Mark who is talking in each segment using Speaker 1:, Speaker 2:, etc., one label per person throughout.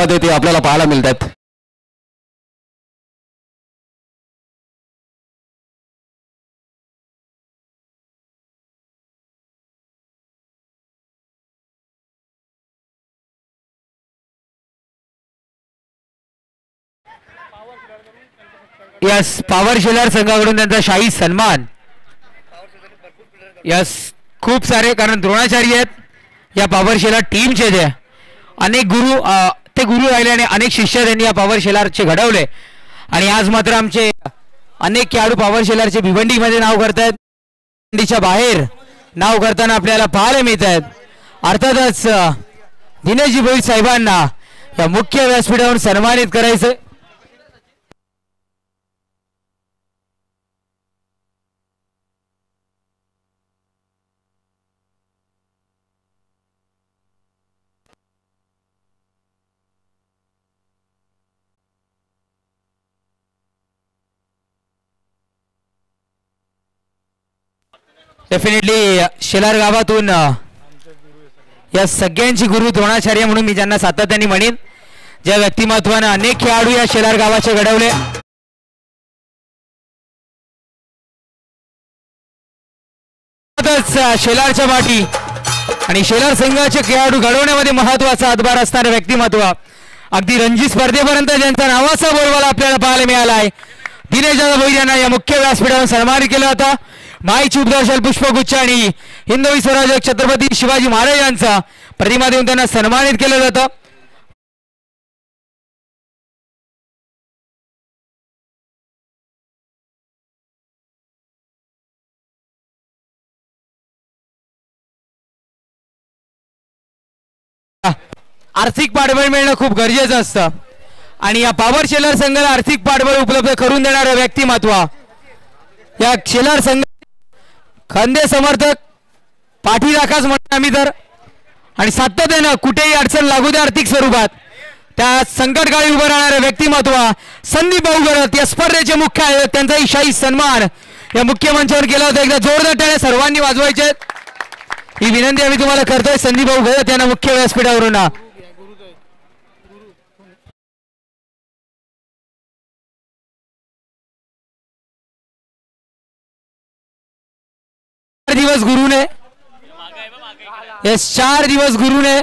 Speaker 1: मैदानामध्ये ते आपल्याला पाहायला मिळतात.
Speaker 2: यस, पॉवर शेलर संघाकडून त्यांचा शाही सन्मान. यस, खूप सारे, कारण द्रोणाचार्य आहेत या पॉवर शेलर टीमचे. ते अनेक गुरु राहिले आणि अनेक शिष्य त्यांनी या पॉवर शेलरचे घडवले. आणि आज मात्र आमचे अनेक खेळाडू पॉवर शेलरचे भिवंडीमध्ये नाव करतायत, भिवंडीच्या बाहेर नाव करताना आपल्याला पाहायला मिळत आहेत. अर्थातच दिनेशजी भोईर साहेबांना या मुख्य व्यासपीठावर सन्मानित करायचं. डेफिनेटली शेलार गावातून या सगळ्यांची गुरु द्रोणाचार्य म्हणून मी ज्यांना सातत्याने म्हणेन, ज्या व्यक्तिमत्वाने अनेक खेळाडू या शेलार गावाचे घडवले. शेलारच्या माठी आणि शेलार संघाचे खेळाडू घडवण्यामध्ये महत्वाचा हातभार असणारे व्यक्तिमत्व, अगदी रणजी स्पर्धेपर्यंत ज्यांचा नावाचा बोलबाला आपल्याला पाहायला मिळाला आहे, दिनेश भोईर यांना या मुख्य व्यासपीठावर सन्मानित केलं होतं. माईची उपदर्शन पुष्पगुच्छ आणि हिंदवी स्वराज्य छत्रपती शिवाजी महाराज यांचा प्रतिमा देऊन त्यांना सन्मानित केलं जातं. आर्थिक पाठबळ मिळणं खूप गरजेचं असतं आणि या पॉवर शेलर संघाला आर्थिक पाठबळ उपलब्ध करून देणारं व्यक्तिमत्व या शेलार संघ खंदे समर्थक पाठीराखाच म्हणतो आम्ही तर. आणि सातत्यानं कुठेही अडचण लागू दे आर्थिक स्वरूपात त्या संकटकाळी उभं राहणारे व्यक्तिमत्व संदीप भाऊ गरत या स्पर्धेचे मुख्य आयोजक, त्यांचाही शाही सन्मान या मुख्य मंचावर केला होता. एकदा जोरदार टाळ्या सर्वांनी वाजवायचे ही विनंती आम्ही तुम्हाला करतोय. संदीप भाऊ गरत यांना मुख्य व्यासपीठावरून 4 दिवस गुरुने, यस 4 दिवस गुरुने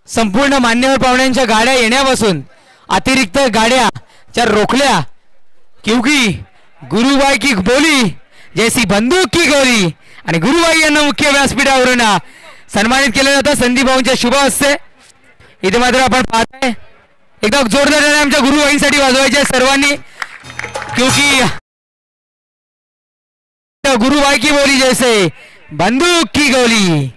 Speaker 2: संपूर्ण मान्यवर पाहुण्यांच्या गाड्या येण्यापासून अतिरिक्त गाड्या ज्या रोखल्या, क्योंकि गुरुबाई की बोली जैसी बंदूक की गोली, आणि गुरुबाई यांना मुख्य व्यासपीठावरून सन्मानित केलं जातं संदीप भाऊंच्या शुभ हस्ते. इथे मात्र आपण पाहताय एकदा जोरदार आमच्या गुरुबाईंसाठी वाजवायचे सर्वांनी, क्योंकि गुरुबाई की बोली जैसे बंदूक की गोली.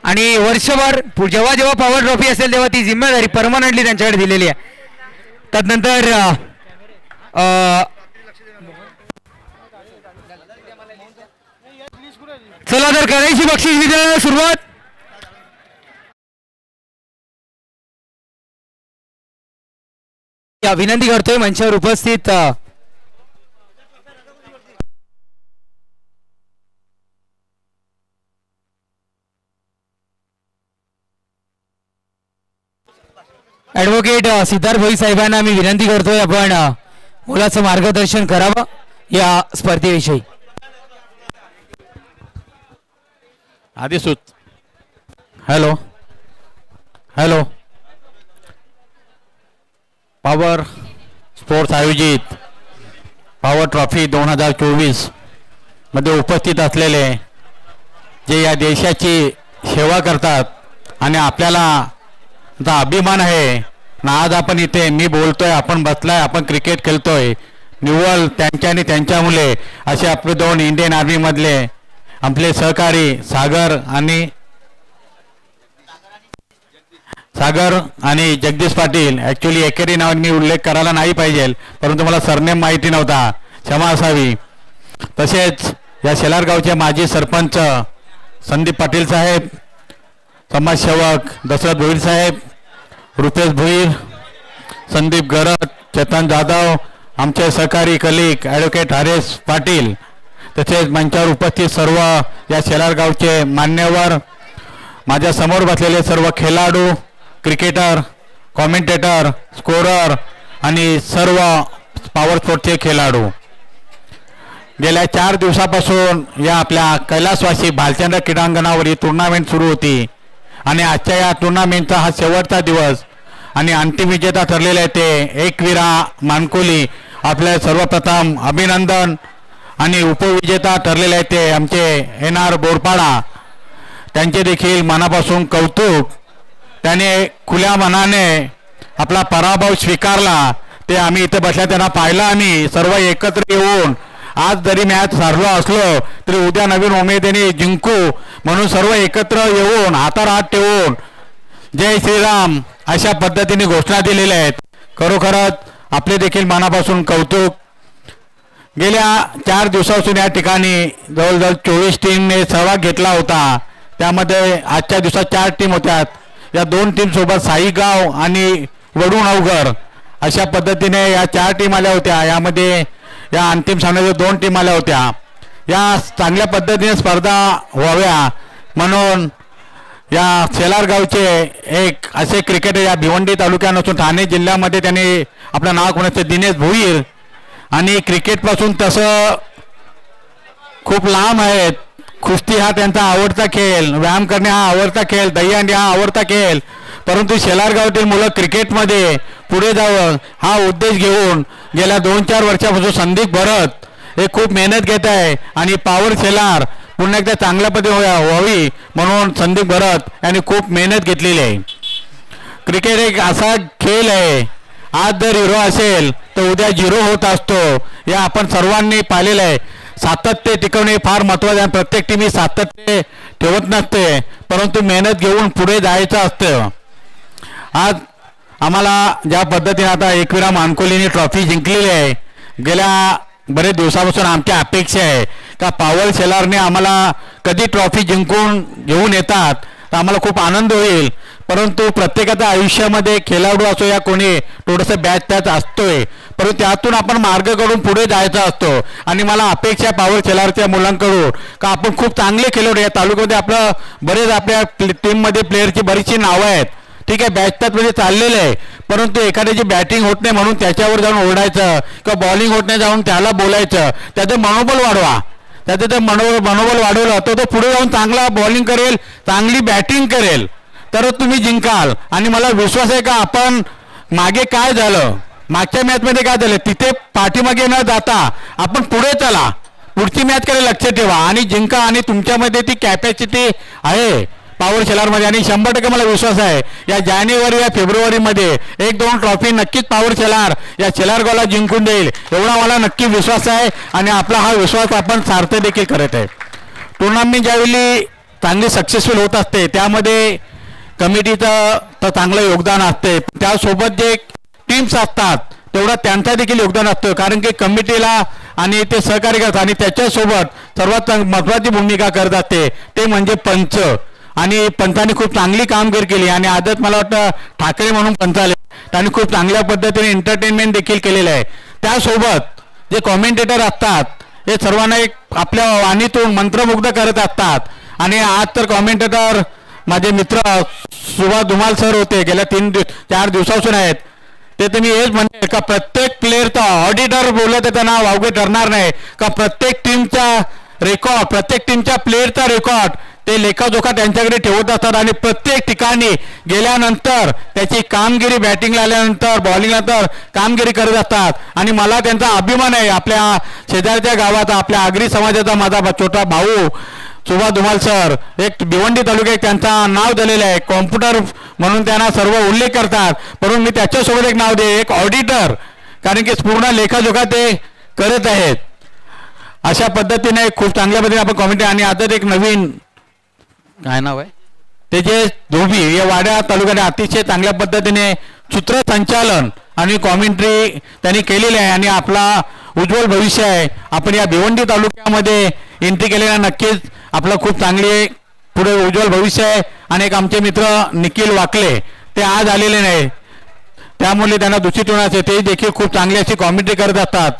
Speaker 2: आणि वर्षभर जेव्हा जेव्हा पॉवर ट्रॉफी असेल तेव्हा ती जिम्मेदारी परमनंटली त्यांच्याकडे दिलेली आहे. त्यानंतर चला तर करायची बक्षीस वितरणाला सुरुवात. विनंती करतोय मंचावर उपस्थित ऍडव्होकेट सिद्धार्थ भोईर साहेबांना मी विनंती करतोय आपण मुलाचं मार्गदर्शन करावं या स्पर्धेविषयी.
Speaker 1: आदिसूत हॅलो हॅलो पॉवर स्पोर्ट्स आयोजित पॉवर ट्रॉफी 2024 मध्ये उपस्थित असलेले जे या देशाची सेवा करतात आणि आपल्याला अभिमान आहे ना, आज आपण इथे मी बोलतोय, आपण बसलाय, आपण क्रिकेट खेळतोय, निव्वळ त्यांच्या आणि त्यांच्या मुले असे आपले 2 इंडियन आर्मी मधले आपले सहकारी सागर आणि जगदीश पाटील. ऍक्च्युली एकेरी नावाने मी उल्लेख करायला नाही पाहिजे, परंतु मला सरनेम माहिती नव्हता, क्षमा असावी. तसेच या शेलारगावचे माजी सरपंच संदीप पाटील साहेब, समाजसेवक दशरथ भोईर साहेब, रुपेश भोईर, संदीप गरत, चेतन जाधव, आमचे सहकारी कलिक ॲडव्होकेट हरेश पाटील, तसेच मंचावर उपस्थित सर्व या शेलार गावचे मान्यवर, माझ्या समोर बसलेले सर्व खेळाडू, क्रिकेटर, कॉमेंटेटर, स्कोरर आणि सर्व पॉवर स्पोर्टचे खेळाडू, गेल्या 4 दिवसापासून या आपल्या कैलासवासी भालचंद्र क्रीडांगणावर ही टुर्नामेंट सुरू होती आणि आजच्या या टुर्नामेंटचा हा शेवटचा दिवस आणि अंतिम विजेता ठरलेले आहे ते एकविरा मानकोली. आपल्या सर्वप्रथम अभिनंदन. आणि उपविजेता ठरलेले आहे ते आमचे NR बोरपाडा, त्यांचे देखील मनापासून कौतुक. त्याने खुल्या मनाने आपला पराभव स्वीकारला. ते आम्ही इथे बसल्या त्यांना पाहिलं. आम्ही सर्व एकत्र येऊन आज जरी मॅच हरलो असलो तरी उद्या नवीन उमेदीने जिंकू म्हणून सर्व एकत्र येऊन हातावर हात ठेवून जय श्रीराम अशा पद्धतीने घोषणा दिलेल्या आहेत. खरोखरच आपले देखील मनापासून कौतुक. गेल्या 4 दिवसापासून या ठिकाणी जवळजवळ 24 टीमने सहभाग घेतला होता. त्यामध्ये आजच्या दिवसात 4 टीम होत्या. या 2 टीमसोबत साईगाव आणि वडूणवघर अशा पद्धतीने या 4 टीम आल्या होत्या. यामध्ये या अंतिम सामन्याच्या 2 टीम आल्या होत्या. या चांगल्या पद्धतीने स्पर्धा व्हाव्या म्हणून या शेलार गावचे एक असे क्रिकेटर या भिवंडी तालुक्यात नसून ठाणे जिल्ह्यामध्ये त्यांनी आपलं नाव कोणाचे दिनेश भोईर आणि क्रिकेटपासून तसं खूप लांब आहेत. कुस्ती हा त्यांचा आवडता खेळ, व्यायाम करणे हा आवडता खेळ, दहीहंडी हा आवडता खेळ. परंतु शेलार गावातील मुलं क्रिकेटमध्ये पुढे जावं हा उद्देश घेऊन गेल्या 2-4 वर्षापासून संदीप भरत हे खूप मेहनत घेत आहे आणि पॉवर शेलार पुन्हा एकदा चांगल्या पद्धतीने व्हावी म्हणून संदीप भरत यांनी खूप मेहनत घेतलेली आहे. क्रिकेट एक असा खेळ आहे, आज जर हिरो असेल तर उद्या झिरो होत असतो. या आपण सर्वांनी पाहिलेलं आहे. सातत्य टिकवणे फार महत्त्वाचे आहे. प्रत्येक टीम सातत्य ठेवत नसते, परंतु मेहनत घेऊन पुढे जायचं असतं. आज आम्हाला ज्या पद्धतीने आता एकविरा मानकोलीने ट्रॉफी जिंकलेली आहे, गेल्या बरेच दिवसापासून आमची अपेक्षा आहे का पॉवर शेलारने आम्हाला कधी ट्रॉफी जिंकून घेऊन येतात तर आम्हाला खूप आनंद होईल. परंतु प्रत्येकाच्या आयुष्यामध्ये खेळाडू असो या कोणी थोडंसं बॅच असतोय, परंतु त्यातून आपण मार्ग काढून पुढे जायचा असतो. आणि मला अपेक्षा आहे पॉवर शेलारच्या मुलांकडून का आपण खूप चांगले खेळाडू या तालुक्यामध्ये आपलं बरेच आपल्या टीममध्ये प्लेअरची बरीचशी नावं आहेत. ठीक आहे, बॅचतात म्हणजे चाललेलं आहे, परंतु एखाद्याची बॅटिंग होत नाही म्हणून त्याच्यावर जाऊन ओरडायचं किंवा बॉलिंग होत नाही जाऊन त्याला बोलायचं. त्याचं मनोबल वाढवा. त्याचं ते मनोबल वाढवलं तर तो पुढे जाऊन चांगला बॉलिंग करेल, चांगली बॅटिंग करेल, तरच तुम्ही जिंकाल. आणि मला विश्वास आहे का आपण मागे काय झालं, मागच्या मॅचमध्ये काय झालं, तिथे पाठीमागे न जाता आपण पुढे चला, पुढची मॅचकडे लक्ष ठेवा आणि जिंका. आणि तुमच्यामध्ये ती कॅपॅसिटी आहे पॉवर शेलारमध्ये आणि 100% मला विश्वास आहे या जानेवारी या फेब्रुवारीमध्ये 1-2 ट्रॉफी नक्कीच पॉवर शेलार या शेलार गावाला जिंकून देईल एवढा मला नक्की विश्वास आहे. आणि आपला हा विश्वास आपण सार्थ देखील करत आहे. टुर्नामेंट ज्यावेळी चांगली सक्सेसफुल होत असते त्यामध्ये कमिटीचं तर चांगलं योगदान असते, त्यासोबत जे टीम्स असतात तेवढं त्यांचा देखील योगदान असतं. कारण की कमिटीला आणि ते सहकार्य करतात आणि त्याच्यासोबत सर्वात महत्त्वाची भूमिका करत असते ते म्हणजे पंच. आणि पंचांनी खूप चांगली कामगिरी केली आणि आदत मला वाटतं ठाकरे म्हणून पंच आले, त्यांनी खूप चांगल्या पद्धतीने एंटरटेनमेंट देखील केलेलं आहे. त्यासोबत जे कॉमेंटेटर असतात हे सर्वांना एक आपल्या वाणीतून मंत्रमुग्ध करत असतात. आणि आज तर कॉमेंटेटर माझे मित्र सुभाष धुमाल सर होते, गेल्या 3-4 दिवसापासून आहेत. ते तुम्ही हेच म्हणते का प्रत्येक प्लेअरचा ऑडिटर बोललं तर त्यांना वावगे ठरणार नाही का प्रत्येक टीमचा रेकॉर्ड, प्रत्येक टीमच्या प्लेअरचा रेकॉर्ड ते लेखाजोखा त्यांच्याकडे ठेवत असतात. आणि प्रत्येक ठिकाणी गेल्यानंतर त्याची कामगिरी बॅटिंगला आल्यानंतर बॉलिंगनंतर कामगिरी करत असतात. आणि मला त्यांचा अभिमान आहे. आपल्या शेजारच्या गावाचा आपल्या आगरी समाजाचा माझा छोटा भाऊ सुभाष धुमाल सर एक भिवंडी तालुक्यात त्यांचा नाव दिलेलं आहे, कॉम्प्युटर म्हणून त्यांना सर्व उल्लेख करतात. म्हणून मी त्याच्यासोबत एक नाव दे, एक ऑडिटर, कारण की पूर्ण लेखाजोखा ते करत आहेत. अशा पद्धतीने खूप चांगल्या पद्धतीने आपण कॉमेंटी. आणि आता एक नवीन काय नाव आहे ते जे धोबी या वाड्या तालुक्याने अतिशय चांगल्या पद्धतीने सूत्रसंचालन आणि कॉमेंट्री त्यांनी केलेली आहे आणि आपला उज्ज्वल भविष्य आहे. आपण या भिवंडी तालुक्यामध्ये एंट्री केलेल्या नक्कीच आपलं खूप चांगले पुढे उज्ज्वल भविष्य आहे. आणि एक आमचे मित्र निखिल वाकले ते आज आलेले नाही, त्यामुळे त्यांना दूषित होण्याचे ते देखील खूप चांगली अशी कॉमेंट्री करत असतात.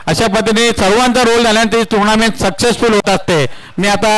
Speaker 1: अशा पद्धतीने सर्वांचा रोल झाल्यानंतर टुर्नामेंट सक्सेसफुल होत असते. मी आता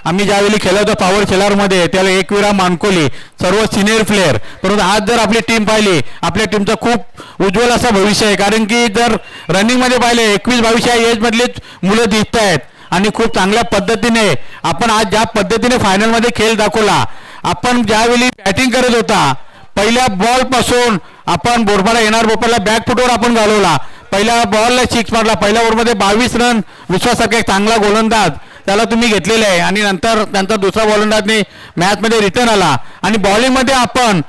Speaker 1: आम्ही ज्यावेळी खेळलो होतो पॉवर शेलारमध्ये त्याला एकविरा मानकोली सर्व सिनियर प्लेअर, परंतु आज जर आपली टीम पाहिली आपल्या टीमचं खूप उज्ज्वल असं भविष्य आहे. कारण की जर रनिंगमध्ये पाहिले 21-22 या एजमधलीच मुलं दिसत आहेत आणि खूप चांगल्या पद्धतीने आपण आज ज्या पद्धतीने फायनलमध्ये खेळ दाखवला. आपण ज्यावेळी बॅटिंग करत होता पहिल्या बॉलपासून आपण बोरबाला येणार बोरबाला बॅक फुटवर आपण घालवला. पहिल्या बॉलला 6 मारला. पहिल्या ओव्हरमध्ये 22 रन विश्वासारखा एक चांगला गोलंदाज त्याला तुम्ही घेतलेला आहे आणि नंतर त्यांचा दुसरा गोलंदाजने मॅचमध्ये रिटर्न आला. आणि बॉलिंगमध्ये आपण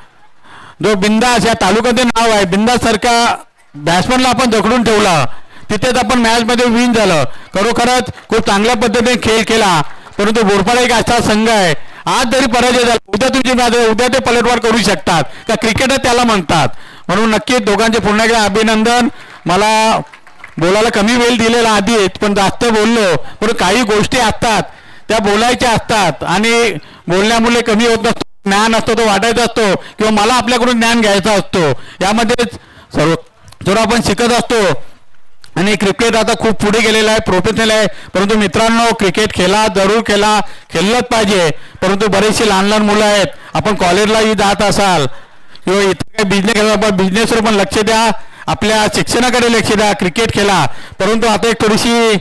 Speaker 1: जो बिंदास या तालुक्याचे नाव आहे बिंदास सारखा बॅट्समनला आपण जखडून ठेवला. तिथेच आपण मॅचमध्ये विन झालं. खरोखरच खूप चांगल्या पद्धतीने खेळ केला. परंतु बोरपाडा एक असा संघ आहे आज जरी पराजय झाला उद्या तुमची मॅच उद्या ते पलटवार करू शकतात का क्रिकेटर त्याला म्हणतात. म्हणून नक्कीच दोघांचे पुन्हा एकदा अभिनंदन. मला बोलायला कमी वेळ दिलेला आधीच पण जास्त बोललो पण काही गोष्टी असतात त्या बोलायच्या असतात आणि बोलण्यामुळे कमी होत नसतो. ज्ञान असतो तो वाटायचा असतो किंवा मला आपल्याकडून ज्ञान घ्यायचा असतो. यामध्येच सर्व आपण शिकत असतो. आणि क्रिकेट आता खूप पुढे गेलेला आहे प्रोफेशनल आहे. परंतु मित्रांनो क्रिकेट खेळा जरूर खेळलंच पाहिजे. परंतु बरेचसे लहान लहान मुलं आहेत. आपण कॉलेजलाही जात असाल किंवा इतर काही बिझनेस केला आपण बिझनेसवर पण लक्ष द्या. आपल्या शिक्षणाकडे लक्ष द्या. क्रिकेट खेळा. परंतु आता एक थोडीशी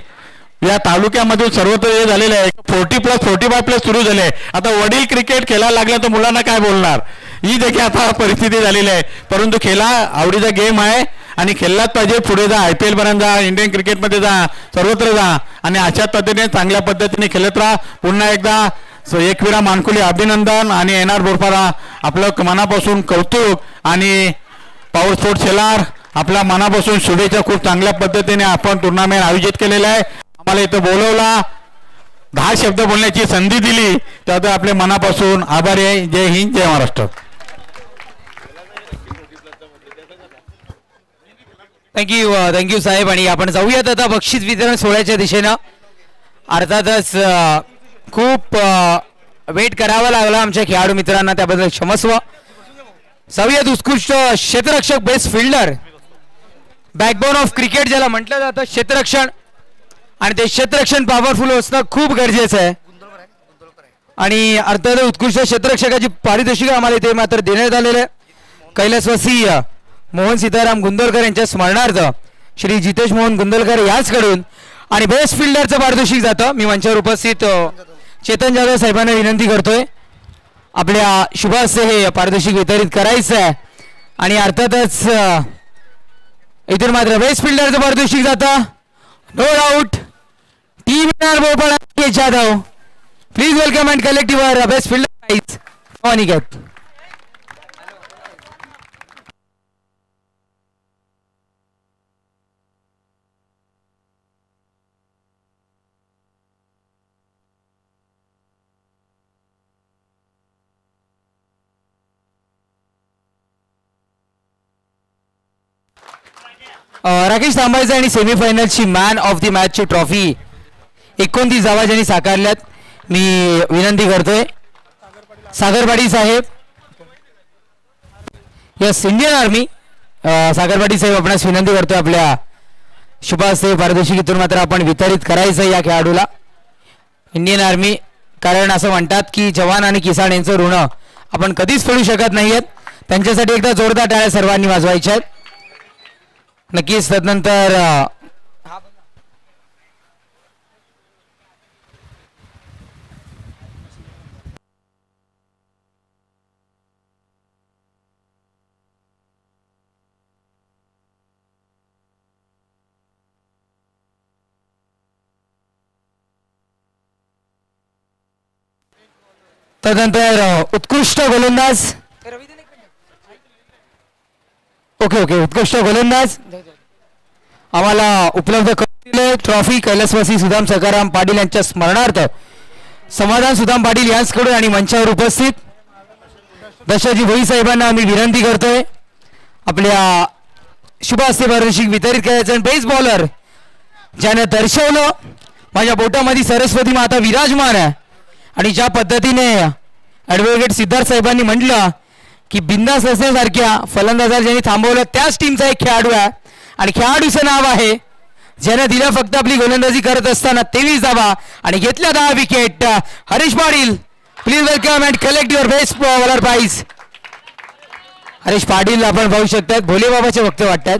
Speaker 1: या तालुक्यामधून सर्वत्र हे झालेलं आहे 40+, 45+ सुरू झाले. आता वडील क्रिकेट खेळायला लागला तर मुलांना काय बोलणार ही देखील आता परिस्थिती झालेली आहे. परंतु खेळा आवडीचा गेम आहे आणि खेळलाच पाहिजे. पुढे जा IPL पर्यंत जा इंडियन क्रिकेटमध्ये जा सर्वत्र जा आणि अशा पद्धतीने चांगल्या पद्धतीने खेळत राहा. पुन्हा एकदा एकविरा मानकुली अभिनंदन आणि येणार बोरपाडा आपलं मनापासून कौतुक आणि पॉवर स्पोर्ट्स शेलार आपल्या मनापासून शुभेच्छा. खूप चांगल्या पद्धतीने आपण टुर्नामेंट आयोजित केलेलं आहे. आम्हाला इथं बोलवला 10 शब्द बोलण्याची संधी दिली त्याबद्दल आपल्या मनापासून आभारी आहे. जय हिंद जय महाराष्ट्र.
Speaker 2: थँक्यू साहेब. आणि आपण जाऊयात आता बक्षीस वितरण सोहळ्याच्या दिशेनं. अर्थातच खूप वेट करावा लागला आमच्या खेळाडू मित्रांना त्याबद्दल क्षमस्व. जाऊयात उत्कृष्ट क्षेत्ररक्षक best fielder backbone of cricket ज्याला म्हटलं जातं क्षेत्ररक्षण आणि ते क्षेत्ररक्षण पॉवरफुल असणं खूप गरजेचं आहे. आणि अर्थात उत्कृष्ट क्षेत्ररक्षकाची पारितोषिक आम्हाला इथे मात्र देण्यात आलेले कैलासवासी मोहन सीताराम गुंदलकर यांच्या स्मरणार्थ श्री जितेश मोहन गुंदलकर याचकडून आणि बेस्ट फिल्डरचं पारितोषिक जातं. मी मंचावर उपस्थित चेतन जाधव साहेबांना विनंती करतोय आपल्या शुभ हस्ते हे पारितोषिक वितरित करायचं आहे. आणि अर्थातच इथून मात्र बेस्ट फिल्डरचं पारितोषिक जातं no doubt team Borpada Jadhav. Please welcome and collective best fielder prize Aniket. Rakesh तांबायचा आणि सेमीफायनलची मॅन ऑफ द मॅचची ट्रॉफी 29 जावा ज्यांनी साकारल्यात. मी विनंती करतोय सागरपाडी साहेब यस इंडियन आर्मी सागरपाडी साहेब आपणास विनंती करतोय आपल्या शुभ हस्ते पारितोषिक मात्र आपण वितरित करायचं या खेळाडूला इंडियन आर्मी. कारण असं म्हणतात की जवान आणि किसान यांचं ऋण आपण कधीच फेडू शकत नाहीयेत. त्यांच्यासाठी एकदा जोरदार टाळ्या सर्वांनी वाजवायच्या आहेत. नक्कीच तदनंतर उत्कृष्ट गोलंदाज ओके उत्कृष्ट गोलंदाज आम्हाला उपलब्ध करून ट्रॉफी कैलासवासी सुदाम सकाराम पाटील यांच्या स्मरणार्थ समाधान सुदाम पाटील यांच्याकडून आणि मंचावर उपस्थित दशाजी भोई साहेबांना आम्ही विनंती करतोय आपल्या शुभ हस्ते पारितोषिक वितरित करायचं. बेस बॉलर ज्याने दर्शवलं माझ्या बोटामध्ये सरस्वती माता विराजमान आहे आणि ज्या पद्धतीने ॲडव्होकेट सिद्धार्थ साहेबांनी म्हटलं की बिंदास असण्यासारख्या फलंदाजाला ज्यांनी थांबवलं त्याच टीमचा एक खेळाडू आहे आणि खेळाडूचं नाव आहे ज्याने दिला फक्त आपली गोलंदाजी करत असताना 23 धावा आणि घेतल्या 10 wicket. Harish Patil please welcome and collect your best bowler prize. Harish Patil आपण पाहू शकतात भोलेबाबाचे वक्ते वाटतात.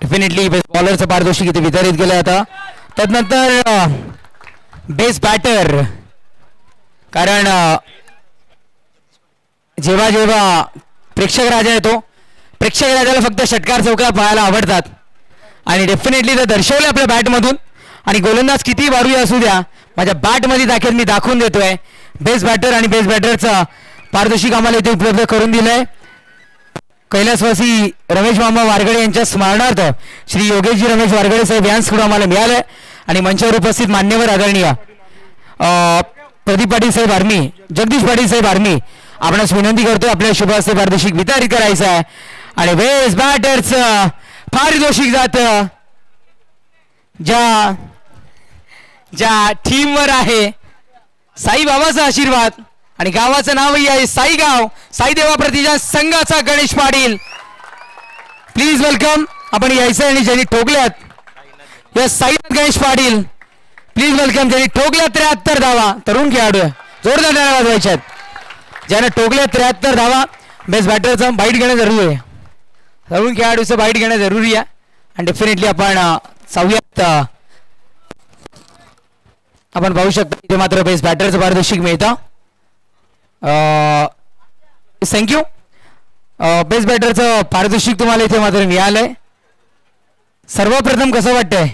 Speaker 2: डेफिनेटली बेस्ट बॉलरचं पारितोषिक इथे वितरित केलं आता. त्यानंतर बेस्ट बॅटर, कारण जेव्हा जेव्हा प्रेक्षक राजा येतो प्रेक्षक राजाला फक्त षटकार चौकार पाहायला आवडतात आणि डेफिनेटली ते दर्शवले आपल्या बॅटमधून. आणि गोलंदाज किती बारूया असू द्या माझ्या बॅटमध्ये दाखल मी दाखवून देतोय. बेस्ट बॅटर आणि बेस्ट बॅटरचा पारितोषिक आम्हाला इथे उपलब्ध करून दिलंय. कैलासवासी रमेश मामा वारगडे यांच्या स्मरणार्थ श्री योगेशजी रमेश वारगडे साहेब यांच्याकडून आम्हाला मिळालंय. आणि मंचावर उपस्थित मान्यवर आदरणीय प्रदीप पाटील साहेब आर्मी, जगदीश पाटील साहेब आर्मी आपणास विनंती करतोय आपल्या शुभ हस्ते पारितोषिक वितरित करायचं आहे. आणि बेस्ट बॅटरचं पारितोषिक जातं ज्या टीमवर आहे साईबाबाचा आशीर्वाद आणि गावाचं नावही आहे साईगाव. साईदेवा प्रतिजा संघाचा गणेश पाटील प्लीज वेलकम. आपण यायचं आणि ज्यांनी ठोकल्यात या साईनाथ गणेश पाटील प्लीज वेलकम. ज्यांनी ठोकल्या 73 धावा, तरुण खेळाडू जोरदार टाळ्या वाजवायच्यात. ज्याने टोकल्या 73 धावा. बेस्ट बॅटरचं बाईट घेणं जरुरी आहे, तरुण खेळाडूचं बाईट घेणं जरुरी आहे. आणि डेफिनेटली आपण जाऊयात. आपण पाहू शकता इथे मात्र बेस्ट बॅटरचं पारितोषिक मिळतं. थँक्यू. बेस्ट बॅटरचं पारितोषिक तुम्हाला इथे मात्र मिळालंय. सर्वप्रथम कसं वाटतंय?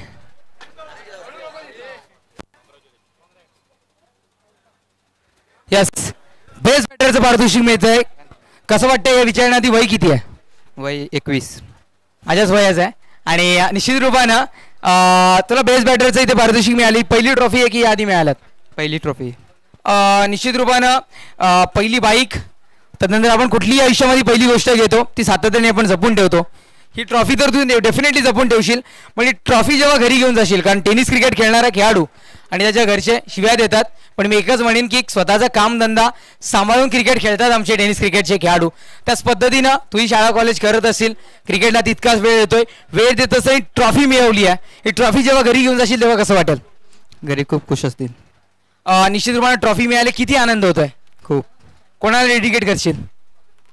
Speaker 2: यस, बेस्ट बॅटरचं पारितोषिक मिळतंय. कसं वाटतंय? या विचारण्याआधी वय किती आहे?
Speaker 3: वय 21.
Speaker 2: माझ्याच वयाचं आहे. आणि निश्चित रूपानं तुला बेस्ट बॅटरचं इथे पारितोषिक मिळाली. पहिली ट्रॉफी आहे की आधी मिळाल्यात?
Speaker 3: पहिली ट्रॉफी.
Speaker 2: निश्चित रूपानं पहिली बाईक. त्यानंतर आपण कुठलीही आयुष्यामध्ये पहिली गोष्ट घेतो ती सातत्याने आपण जपून ठेवतो. ही ट्रॉफी तर तू डेफिनेटली जपून ठेवशील, पण ही ट्रॉफी जेव्हा घरी घेऊन जाशील, कारण टेनिस क्रिकेट खेळणारा खेळाडू आणि त्याच्या घरचे शिव्या देतात, पण मी एकच म्हणेन की स्वतःचा कामधंदा सांभाळून क्रिकेट खेळतात आमचे टेनिस क्रिकेटचे खेळाडू. त्याच पद्धतीनं तुही शाळा कॉलेज करत असेल, क्रिकेटला तितकाच वेळ देतोय, वेळ देत असताना ट्रॉफी मिळवली आहे. ही ट्रॉफी जेव्हा घरी घेऊन जाशील तेव्हा कसं वाटेल?
Speaker 3: घरी खूप खुश असतील.
Speaker 2: निश्चित रूपाने ट्रॉफी मिळाली किती आनंद होतोय?
Speaker 3: खूप.
Speaker 2: कोणाला डेडिकेट करशील?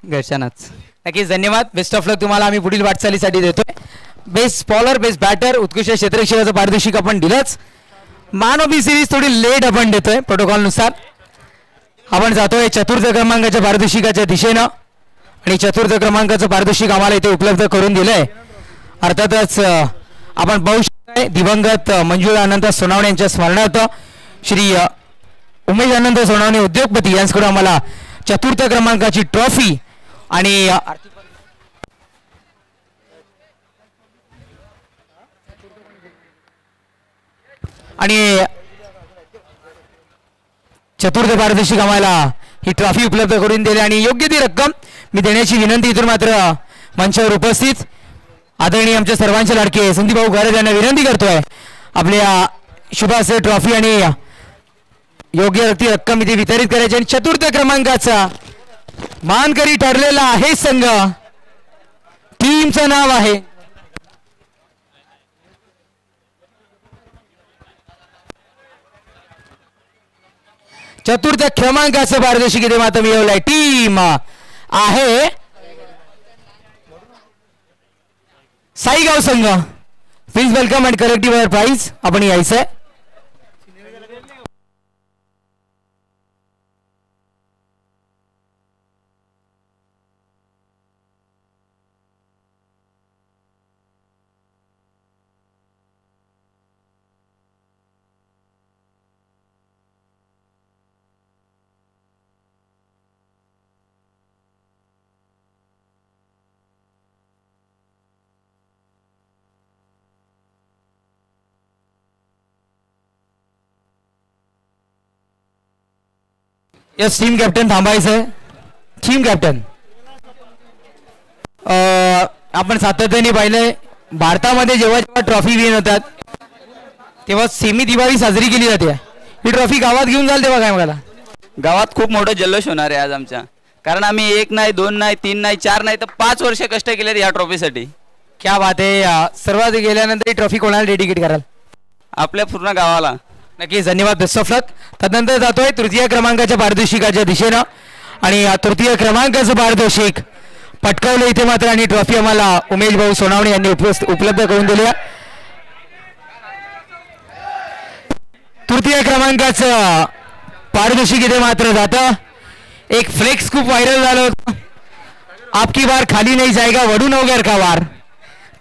Speaker 3: घरच्यांनाच.
Speaker 2: नक्कीच धन्यवाद. बेस्ट ऑफ लक तुम्हाला आम्ही पुढील वाटचालीसाठी देतोय. बेस्ट बॉलर, बेस्ट बॅटर, उत्कृष्ट क्षेत्ररक्षकाचं पारितोषिक आपण दिलंच. मॅन ऑफ दी सिरीज थोडी लेट आपण देतोय प्रोटोकॉलनुसार. आपण जातोय चतुर्थ क्रमांकाच्या पारितोषिकाच्या दिशेनं आणि चतुर्थ क्रमांकाचं पारितोषिक आम्हाला इथे उपलब्ध करून दिलंय. अर्थातच आपण पाहू शकताय दिवंगत मंजुळा अनंत सोनावणे यांच्या स्मरणार्थ श्री उमेश अनंत सोनावणे उद्योगपती यांच्याकडून आम्हाला चतुर्थ क्रमांकाची ट्रॉफी आणि चतुर्थ पारितोषिक आम्हाला ही ट्रॉफी उपलब्ध करून दिली आणि योग्य ती रक्कम मी देण्याची विनंती इथून मात्र मंचावर उपस्थित आदरणीय आमच्या सर्वांचे लाडके संदीप भाऊ गरज यांना विनंती करतोय आपल्या शुभासे ट्रॉफी आणि योग्य ती रक्कम इथे वितरित करायची. आणि चतुर्थ क्रमांकाचा मानकरी ठरलेला आहे संघ. टीमचं नाव आहे चतुर्थ क्रमांकाचं पारितोषिक इथे मात्र मिळवलंय. टीम आहे साईगाव संघ. Please welcome and collect your prize. आपण यायचंय. यस, टीम कॅप्टन थांबायचंय. टीम कॅप्टन आपण सातत्याने पाहिलंय भारतामध्ये जेव्हा जेव्हा ट्रॉफी विन होतात तेव्हा सेमी दिवाळी साजरी केली जाते. ही ट्रॉफी गावात घेऊन जाल तेव्हा काय मला?
Speaker 4: गावात खूप मोठं जल्लोष होणार आहे आज आमच्या, कारण आम्ही 1 नाही 2 नाही 3 नाही 4 नाही तर 5 वर्ष कष्ट केलेत या ट्रॉफीसाठी.
Speaker 2: क्या बात आहे. सर्वात गेल्यानंतर ही ट्रॉफी कोणाला डेडिकेट कराल?
Speaker 4: आपल्या पूर्ण गावाला.
Speaker 2: नक्कीच धन्यवाद. बेस्ट ऑफ लक. त्यानंतर जातोय तृतीय क्रमांकाच्या पारितोषिकाच्या दिशेनं आणि तृतीय क्रमांकाचं पारितोषिक पटकावलं इथे मात्र आणि ट्रॉफी आम्हाला उमेश भाऊ सोनावणे यांनी उपलब्ध करून दिली. तृतीय क्रमांकाचं पारितोषिक इथे मात्र जातं. एक फ्लेक्स खूप व्हायरल झालं होतं. आपकी बार खाली नाही जाएगा वडूनवगर का वार.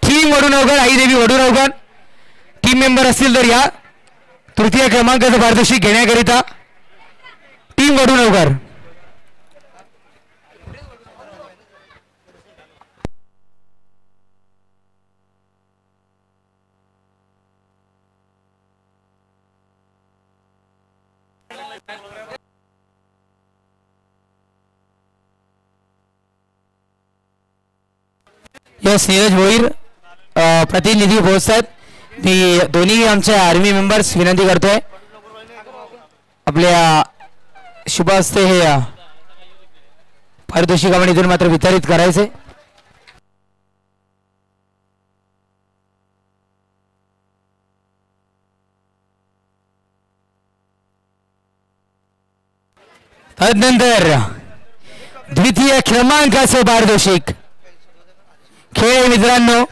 Speaker 2: टीम वडूनवगर आई देवी वडूनवगर टीम मेंबर असतील तर या तृतीय क्रमांकाचं पारितोषिक घेण्याकरिता टीम वडूनवगर. यस नीरज भोईर प्रतिनिधी पोहोचतात. मी दोन्ही आमच्या आर्मी मेंबर्स विनंती करतोय आपल्या शुभ हस्ते हे पारितोषिक आपण इथून मात्र वितरित करायचे. तदनंतर द्वितीय क्रमांकाचे पारितोषिक. खेळ मित्रांनो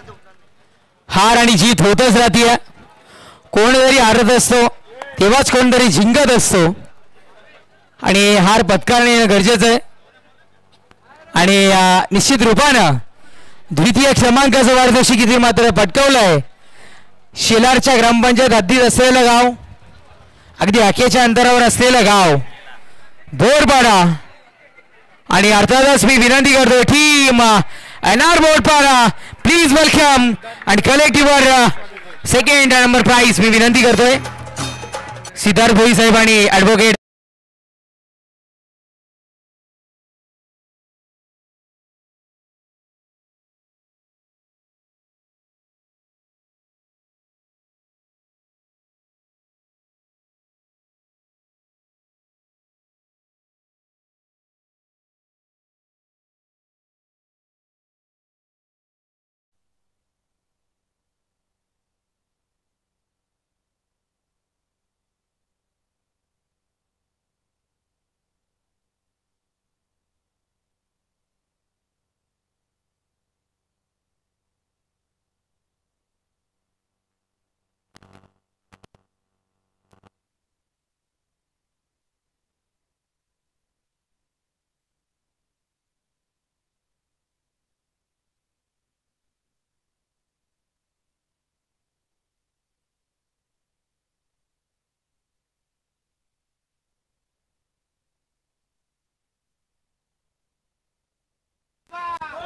Speaker 2: हार आणि जीत होतच राहते. कोणतरी हारत असतो तेव्हाच कोणतरी जिंकत असतो आणि हार पत्करणे गरजेचं आहे. आणि निश्चित रूपानं द्वितीय क्रमांकाचं पारितोषिक इथे मात्र पटकावलं आहे. शेलारच्या ग्रामपंचायत हद्दीत असलेलं गाव, अगदी आखेच्या अंतरावर असलेलं गाव बोरपाडा. आणि अर्थातच मी विनंती करतो team NR Borpada please welcome and collect your second number prize. मी विनंती करतोय सिद्धार्थ भोई साहेब आणि ॲडव्होकेट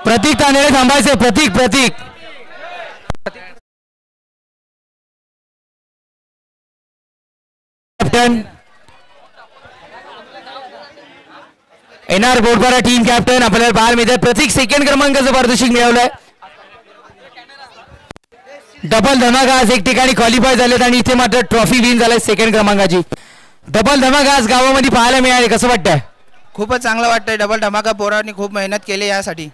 Speaker 2: प्रतीक तांदळे थांबायचे. प्रतीक captain NR Borpada team captain आपल्याला पाहायला मिळतात. प्रतीक सेकंड क्रमांकाचं पारितोषिक मिळवलंय. डबल धमाका आज एक ठिकाणी क्वालिफाय झालेत आणि इथे मात्र ट्रॉफी विन झालाय सेकंड क्रमांकाची. डबल धमाका आज गावामध्ये पाहायला मिळाले. कसं वाटतंय?
Speaker 5: खूपच चांगलं वाटतंय. डबल धमाका पोरांनी खूप मेहनत केली यासाठी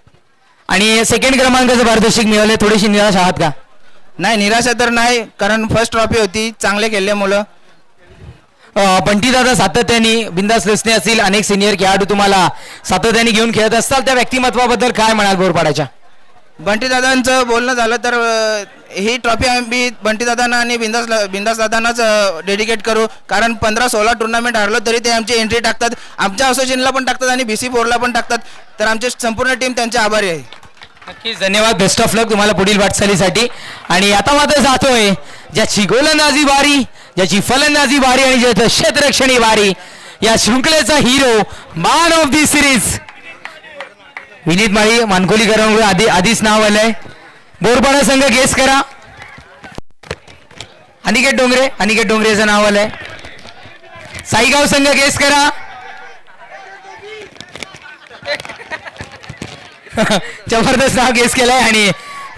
Speaker 2: आणि सेकंड क्रमांकाचं पारितोषिक मिळवलंय. थोडीशी निराश आहात का?
Speaker 5: नाही निराशा तर नाही, कारण फर्स्ट ट्रॉफी होती. चांगले खेळले मुलं.
Speaker 2: बंटीदादा सातत्याने बिंदास लोसने असतील अनेक सिनियर खेळाडू तुम्हाला सातत्याने घेऊन खेळत असतात. त्या व्यक्तिमत्वाबद्दल काय म्हणाल बोरपाड्याच्या?
Speaker 5: बंटीदादांचं बोलणं झालं तर ही ट्रॉफी आम्ही बंटीदादांना आणि बिंदास दादांनाच डेडिकेट करू, कारण 15-16 टुर्नामेंट हारलो तरी ते आमची एंट्री टाकतात. आमच्या असोसिएशनला पण टाकतात आणि BC4ला पण टाकतात. तर आमची संपूर्ण टीम त्यांचे आभारी आहे.
Speaker 2: नक्कीच धन्यवाद. बेस्ट ऑफ लक तुम्हाला पुढील वाटचालीसाठी. आणि आता मात्र जातोय ज्याची गोलंदाजी बारी, ज्याची फलंदाजी बारी आणि ज्याचं क्षेत्ररक्षणी बारी, या शृंखलेचा hero, man of the series Vineet Mali मानकोलीकरांवर आधीच नाव आलंय. बोरपाडा संघ गेस करा. अनिकेत डोंगरेचं नाव आलंय. साईगाव संघ गेस करा. जबरदस्त नाव गेस केलंय. आणि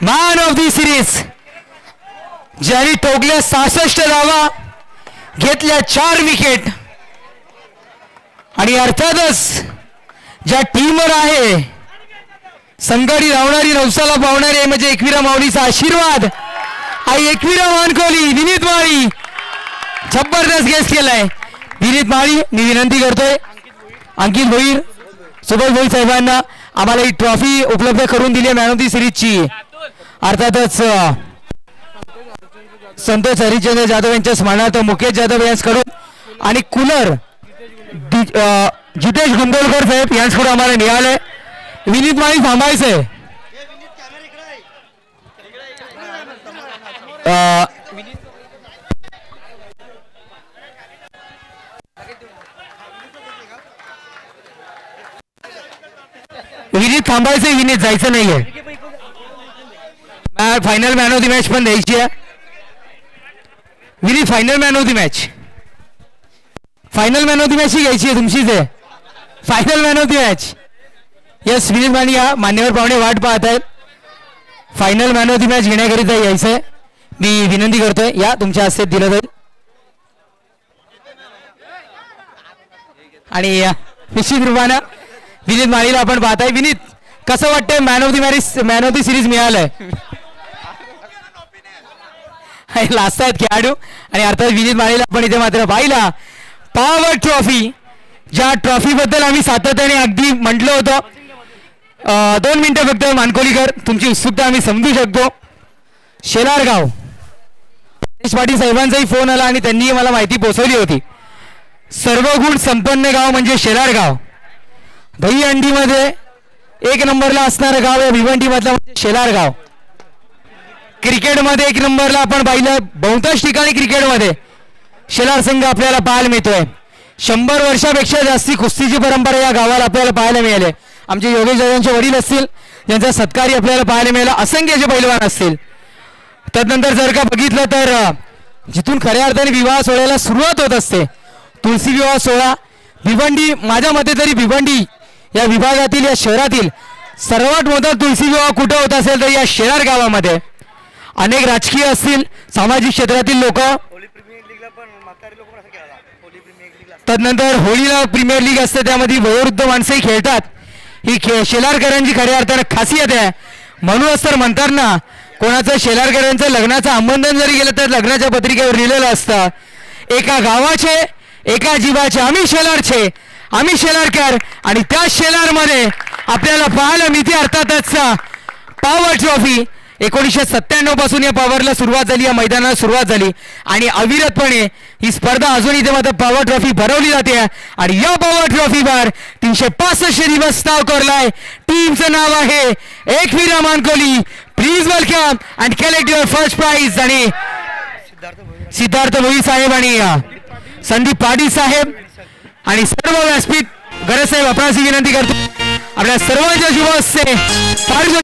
Speaker 2: मॅन ऑफ दी सिरीज ज्यांनी ठोकल्या 66 धावा, घेतल्या 4 विकेट आणि अर्थातच ज्या टीमवर आहे संकटी धावणारी नवसाला पावणारी म्हणजे एकविरा माऊलीचा आशीर्वाद. आई एकविरा मानकोली विनीत माळी जबरदस्त गेस केलाय. विनीत माळी मी विनंती करतोय अंकित भोईर सुभाष भोईर साहेबांना आम्हाला ही ट्रॉफी उपलब्ध करून दिली मॅन ऑफ दी सिरीजची. अर्थातच संतोष हरिश्चंद्र जाधव यांच्या स्मरणार्थ मुकेश जाधव यांच्याकडून आणि कूलर जितेश गुंडोलकर साहेब यांच्याकडून आम्हाला मिळालंय. विनीत माळी थांबायचंय. विनीत थांबायचंय. विनीत जायचं नाहीये. Final man of the match पण द्यायची आहे. Vineet final man of the match. Final man of the match ही घ्यायची आहे तुमचीच आहे. Final man of the match. Yes Vineet Mali या मान्यवर पाहुणे वाट पाहत आहेत. Final man of the match घेण्याकरिता यायचंय. मी विनंती करतोय या तुमच्या हस्ते दिलं जाईल. आणि निश्चित रूपानं विनीत माळीला आपण पाहताय. विनीत कसं वाटतंय मॅन ऑफ द सिरीज मिळालंय. लास्ट आहेत खेळाडू आणि अर्थात विनीत माळीला आपण इथे मात्र पाहिला. पॉवर ट्रॉफी ज्या ट्रॉफी बद्दल आम्ही सातत्याने अगदी म्हटलं होतं. 2 मिनिटं फक्त मानकोलीकर तुमची उत्सुकता आम्ही समजू शकतो. शेलारगाव गणेश पाटील साहेबांचाही फोन आला आणि त्यांनी मला माहिती पोहोचवली होती. सर्व गुण संपन्न गाव म्हणजे शेलारगाव. दहीहंडीमध्ये 1 नंबरला असणारं गाव या भिवंडीमधलं म्हणजे शेलारगाव. क्रिकेटमध्ये 1 नंबरला आपण पाहिलं. बहुतांश ठिकाणी क्रिकेटमध्ये शेलार संघ आपल्याला पाहायला मिळतोय. 100 वर्षापेक्षा जास्ती कुस्तीची परंपरा या गावाला आपल्याला पाहायला मिळाली. आमचे योगेश दादांचे वडील असतील ज्यांचा सत्कारही आपल्याला पाहायला मिळाला. असंख्यचे पैलवान असतील. त्यानंतर जर का बघितलं तर जिथून खऱ्या अर्थाने विवाह सोहळ्याला सुरुवात होत असते तुळशी विवाह सोहळा भिवंडी. माझ्या मते तरी भिवंडी या विभागातील या शहरातील सर्वात मोठा तुळशी विवाह कुठं होत असेल तर या शेलार गावामध्ये. अनेक राजकीय असतील सामाजिक क्षेत्रातील लोक. तदनंतर होळीला प्रीमियर लीग असते त्यामध्ये वयोवृद्ध माणसंही खेळतात. ही शेलारकरांची खऱ्या अर्थानं खासियत आहे. म्हणूनच तर म्हणतात ना कोणाचं शेलारकरांचं लग्नाचं आमंत्रण जरी गेलं तर लग्नाच्या पत्रिकेवर लिहिलेलं असतं एका गावाचे एका जीवाचे आम्ही शेलारचे आम्ही शेलारकर. आणि त्या शेलारमध्ये आपल्याला पाहायला मिळते अर्थातच पॉवर ट्रॉफी. 1997 पासून या पॉवरला सुरुवात झाली. या मैदानाला सुरुवात झाली आणि अविरतपणे ही स्पर्धा अजून इथे मात्र पॉवर ट्रॉफी भरवली जाते. आणि या पॉवर ट्रॉफीवर 365 दिवस नाव कोरलाय. टीमचं नाव आहे Ekvira Mankoli. Please welcome and collect your first prize. आणि सिद्धार्थ भोई साहेब आणि संदीप पाटील साहेब आणि सर्व व्यासपीठ गरज साहेब आपणास विनंती करतो आपल्या सर्वांच्या शुभ हस्ते